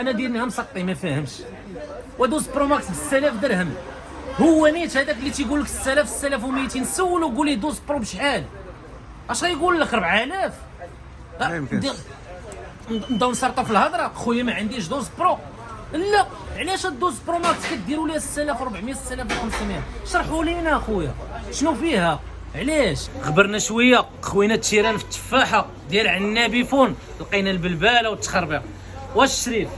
انا ديرنيها مسطي ما فاهمش. ودوز برو ماكس ب 6000 درهم. هو نيت هذاك اللي تيقول لك 6000 6200 سولو قول ليه دوز برو بشحال؟ اش غيقول لك 4000؟ ما يمكنش. نبداو نسرطوا في الهضره. خويا ما عنديش دوز برو. لا علاش الدوز برو ماكس كديروا ليها 6400 6500؟ شرحوا لينا خويا شنو فيها علاش. غبرنا شويه خوينا التيران في التفاحه ديال عنابي فون لقينا البلباله والتخربيق. واش الشريف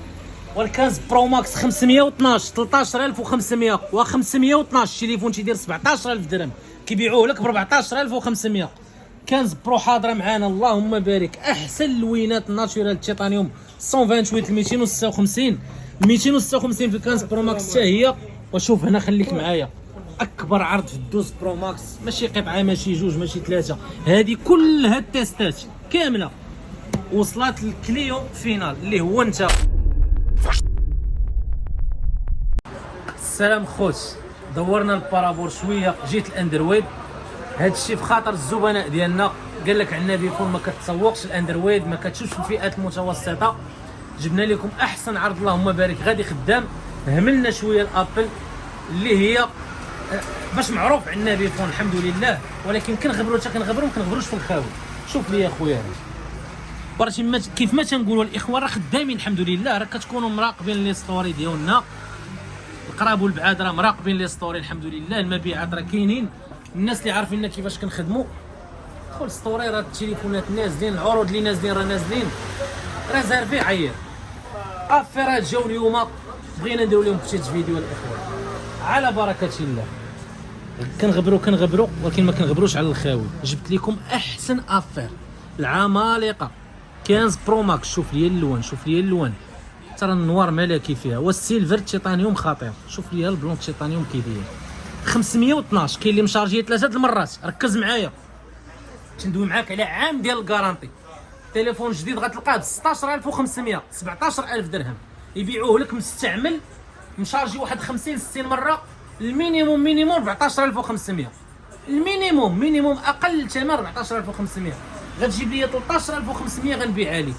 والكاز برو ماكس 512 13500 و 512 تليفون تيدير 17000 درهم كيبيعوه لك ب 14500. كانز برو حاضره معانا اللهم بارك. احسن لوينات ناتشورال تيتانيوم 128 256 256 في الكانز برو ماكس حتى هي. وشوف هنا خليك معايا اكبر عرض في الدوز برو ماكس، ماشي قطعه ماشي جوج ماشي ثلاثه، هذه كلها التيستات كامله وصلت للكليو فينال اللي هو انت. السلام خوت، دورنا البارابور شويه جيت الاندرويد. هذا الشيء في خاطر الزبناء ديالنا قال لك عنابي فون ما كتسوقش الاندرويد، ما كتشوفش الفئات المتوسطه. جبنا لكم احسن عرض اللهم بارك غادي خدام. هملنا شويه الابل اللي هي باش معروف عنابي فون الحمد لله، ولكن كنغبروا حتى كنغبروا ما كنغبروش في الخاوي. شوف لي يا خويا برشي كيف ما تنقولوا الاخوان راه خدامين الحمد لله، راه كتكونوا مراقبين لي ستوري ديالنا القراب والبعاد، راه مراقبين لي ستوري الحمد لله. المبيعات راه كاينين، الناس اللي عارفيننا كيفاش كنخدموا. دخل ستوري راه التليفونات نازلين، العروض اللي نازلين راه نازلين، ريزيرفي عير. افيرات جاو اليوم بغينا نديرو لهم بتيت فيديو الاخوان على بركه الله. كنغبروا ولكن ما كنغبروش على الخاوي. جبت لكم احسن افير العمالقه 15 برو ماكس. شوف لي اللون، شوف لي اللون، ترى النوار ملكي فيها، والسيلفر تيتانيوم خطير. شوف لي البلون تيتانيوم كي داير 512. كاين اللي مشارجيه 3 المرات. ركز معايا تندوي معاك على عام ديال الكارانتي. تليفون جديد غتلقاه ب 16500 17000 درهم، يبيعوه لك مستعمل مشارجي واحد 50 60 مره. المينيموم 14500. المينيموم اقل ثمن 14500. غتجيب لي 13500 غنبيعها لك.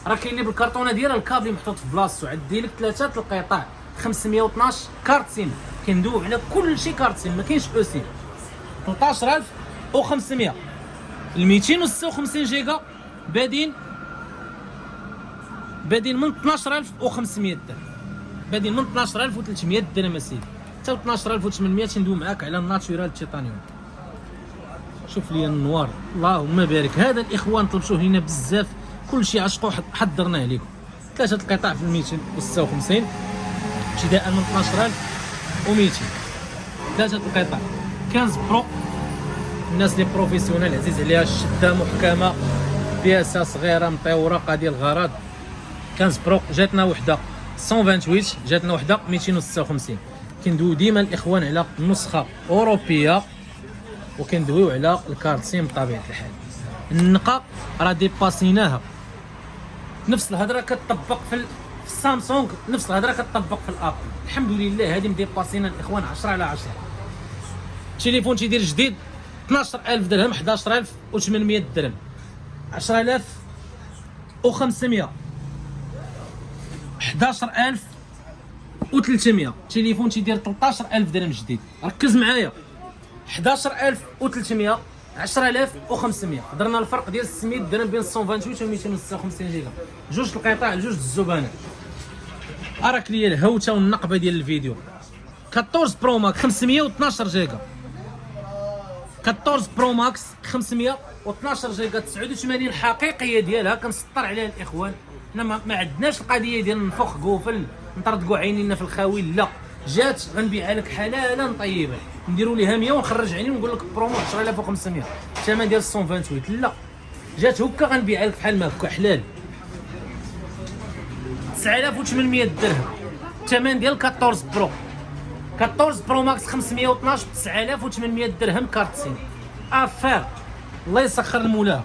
راه كاين اللي بالكرتونه ديالها الكابلي محطوط في بلاصتو. عندي لك 3 القطع 512 كارت سيم. كندوب على كل شيء كارت سيم، ما كاينش او سيم. 13500. ال 256 جيجا بادين من 12500 درهم، بادين من 12300 درهم اسيدي حتى 12800. ندوي معاك على الناتشورال تيتانيوم. شوف لي النوار اللهم بارك. هذا الاخوان طلبتوه لينا بزاف، كل شيء عشقوه حضرناه لكم. 3 القطع في 256 ابتداء من 12200. 3 القطع 15 برو. الناس اللي بروفيسيونيل عزيز عليها الشده محكمه، بياسه صغيره مطيوره قضيه الغرض. 15 برو جاتنا وحده 128، جاتنا وحده 256. كندويو ديما الاخوان على النسخه اوروبيه وكندويو على الكارت سيم بطبيعه الحال. النقا راه ديباسيناها. نفس الهضره كتطبق في السامسونج، نفس الهضره كتطبق في الابل. الحمد لله هذه مديباسينا الاخوان 10 على 10. التليفون تيدير جديد 12000 درهم 11800 درهم 10500 11300. تليفون تيدير 13000 درهم جديد. ركز معايا 11300 10500. درنا الفرق ديال 600 درهم بين 128 و 256 جيجا. جوج القطع لجوج الزبناء. اراك ليا الهوته والنقبه ديال الفيديو. 14 برو ماكس 512 جيجا. 14 برو ماكس 512 جيجا 89 الحقيقيه ديالها. كنسطر عليها الاخوان. حنا ما عندناش القضيه ديال نفخ قوفل نطردقوا عينينا في الخاوي. لا، جات غنبيعها لك حلالا طيبا. نديروا ليها 100 ونخرج عيني ونقول لك برومو 10500 الثمن ديال 128. لا، جات هكا غنبيعها لك بحال ما هكا حلال 9800 درهم الثمن ديال 14 برو. 14 برو ماكس 512 ب 9800 درهم كارت سيم. افير الله يسخر المولاه.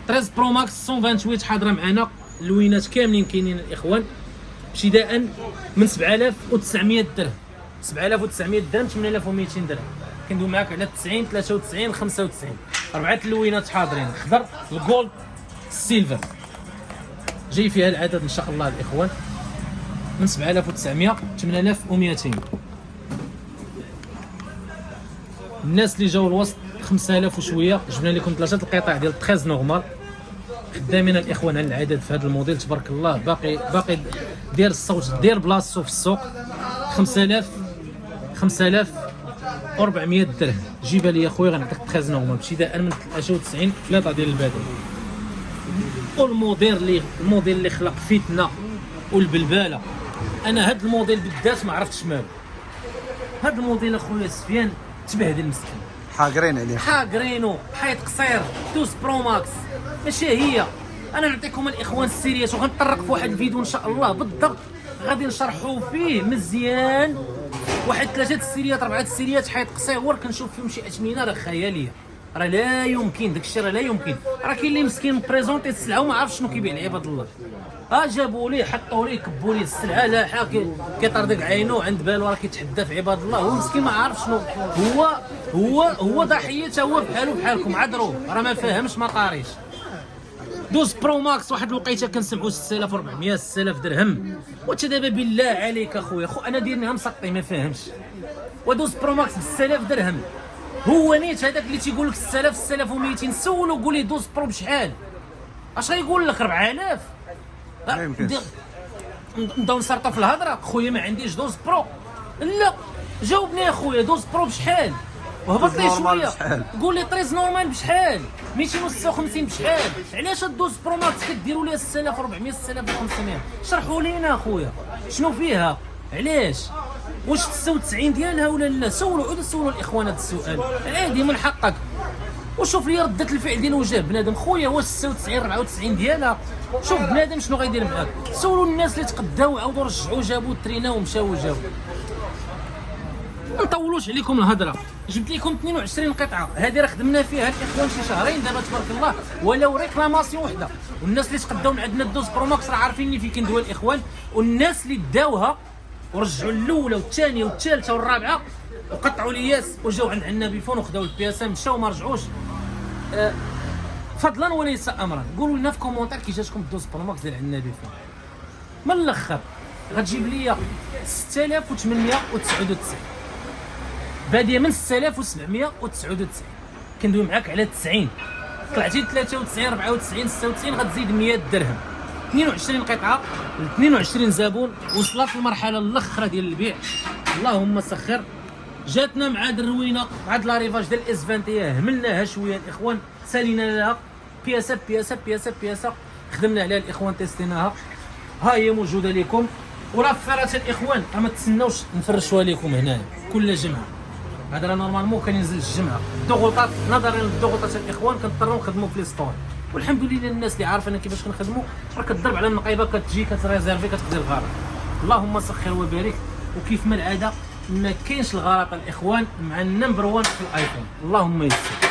13 برو ماكس 128 حاضره معنا. اللوينات كاملين كاينين الاخوان ابتداء من 7900 درهم. 7900 درهم 8200 درهم. كندوي معاك على 90 93 95. 4 اللوينات حاضرين، الخضر الجولد السيلفر. جاي فيها العدد ان شاء الله الاخوان. من 7900 8200. الناس اللي جاوا الوسط 5000 وشويه. جبنا لكم 3 القطع ديال 13 نورمال خدامين الاخوان على العدد في هذا الموديل تبارك الله. باقي دير الصوت دير بلاصتو في السوق. 5400 درهم. جيبها لي اخويا غنعطيك 13 نورمال ابتداء من 93 في لاطا ديال البدل. والموديل اللي خلق فتنه والبلباله. انا هذا الموديل بالذات ما عرفتش مالو. هذا الموديل اخويا سفيان تبهدل مسكين. حاقرين عليه، حاقرينو حيط قصير 12 برو ماكس. ماشي هي. انا نعطيكم الاخوان السيريات وغنطرق في واحد الفيديو ان شاء الله بالضبط غادي نشرحوا فيه مزيان. واحد 3 السيريات 4 السيريات حيط قصير كنشوف فيهم شي اثمنه راه خياليه. راه لا يمكن داك الشيء، راه لا يمكن. راه كاين اللي مسكين بريزونتي السلعه وما عرفش شنو كيبيع لعباد الله. جابوا ليه حطوا ليه كبوا ليه السلعه لاحا كيطردق عينو عند بالو راه كيتحدى في عباد الله. هو مسكين ما عارف شنو هو ضحيه. هو بحالو بحالكم عذروه راه ما فاهمش ما قاريش. 12 برو ماكس واحد الوقيته كنسمعوا 6400 6000 درهم. وانت دابا بالله عليك اخويا انا ديرنيها مسقطي ما فاهمش. و12 برو ماكس ب 6000 درهم. هو نيت هذاك اللي تيقول لك 6000 6200 سولو قول ليه 12 برو بشحال. اش غيقول لك 4000؟ ما يمكنش. نبداو نسرطوا في الهضره. خويا ما عنديش 12 برو. لا جاوبني اخويا 12 برو بشحال؟ وهبط لي شويه قول لي 13 نورمال بشحال؟ 256 بشحال؟ علاش 12 برو ماكس كديروا ليها 6400 6500؟ شرحوا لينا اخويا شنو فيها علاش؟ واش 99 ديالها ولا لا؟ سولوا عودوا سولوا الاخوان هذا السؤال عادي من حقك. وشوف لي ردة الفعل ديالو جاب بنادم. خويا واش 96 94 ديالها؟ شوف بنادم شنو غيدير معاك. سولوا الناس اللي تقداو عاودوا رجعوا جابوا ترينا ومشاو وجاو. ما نطولوش عليكم الهضره. جبت لكم 22 قطعه. هذه راه خدمنا فيها الاخوان شي شهرين دابا تبارك الله ولو ريكلاماسيون وحده. والناس اللي تقداو من عندنا 12 برو ماكس راه عارفين اللي فين كندوي الاخوان. والناس اللي داوها ورجعوا الاولى والثانيه والثالثه والرابعه وقطعوا الياس وجاو عند النبي فون وخداو البياسه مشاو ما رجعوش. فضلا وليس امرا. قولوا لنا في كومونتير كي جاتكم 12 برو ماكس ديال النبي فون. من الاخر غتجيب لي 6899 باديه من 6799. كندوي معاك على 90 طلعتي 93 94 96 غتزيد 100 درهم. 22 قطعه ل 22 زبون. وصلت المرحله الاخرى ديال البيع اللهم سخر. جاتنا مع هاد الروينه مع هاد لاريفاج ديال الاس 21 هملناها شويه الاخوان سالينا لها بياسه بياسه بياسه بياسه خدمنا عليها الاخوان تيستيناها. ها هي موجوده لكم. وراه فارات الاخوان ما تسناوش نفرشوها لكم هنايا كل جمعه. هذا راه نورمالمون كان ينزل الجمعه. الضغوطات نظرا للضغوطات الاخوان كنضطروا نخدموا في لي ستور. والحمد لله الناس اللي عارفه كيفاش كنخدموا راه كتضرب على النقيبه كتجي كتريزيرفي كتقضي الغرض. اللهم سخر وبارك. وكيف ما العاده ما كاينش الغلط الاخوان مع النمبر 1 في الايفون. اللهم يسر.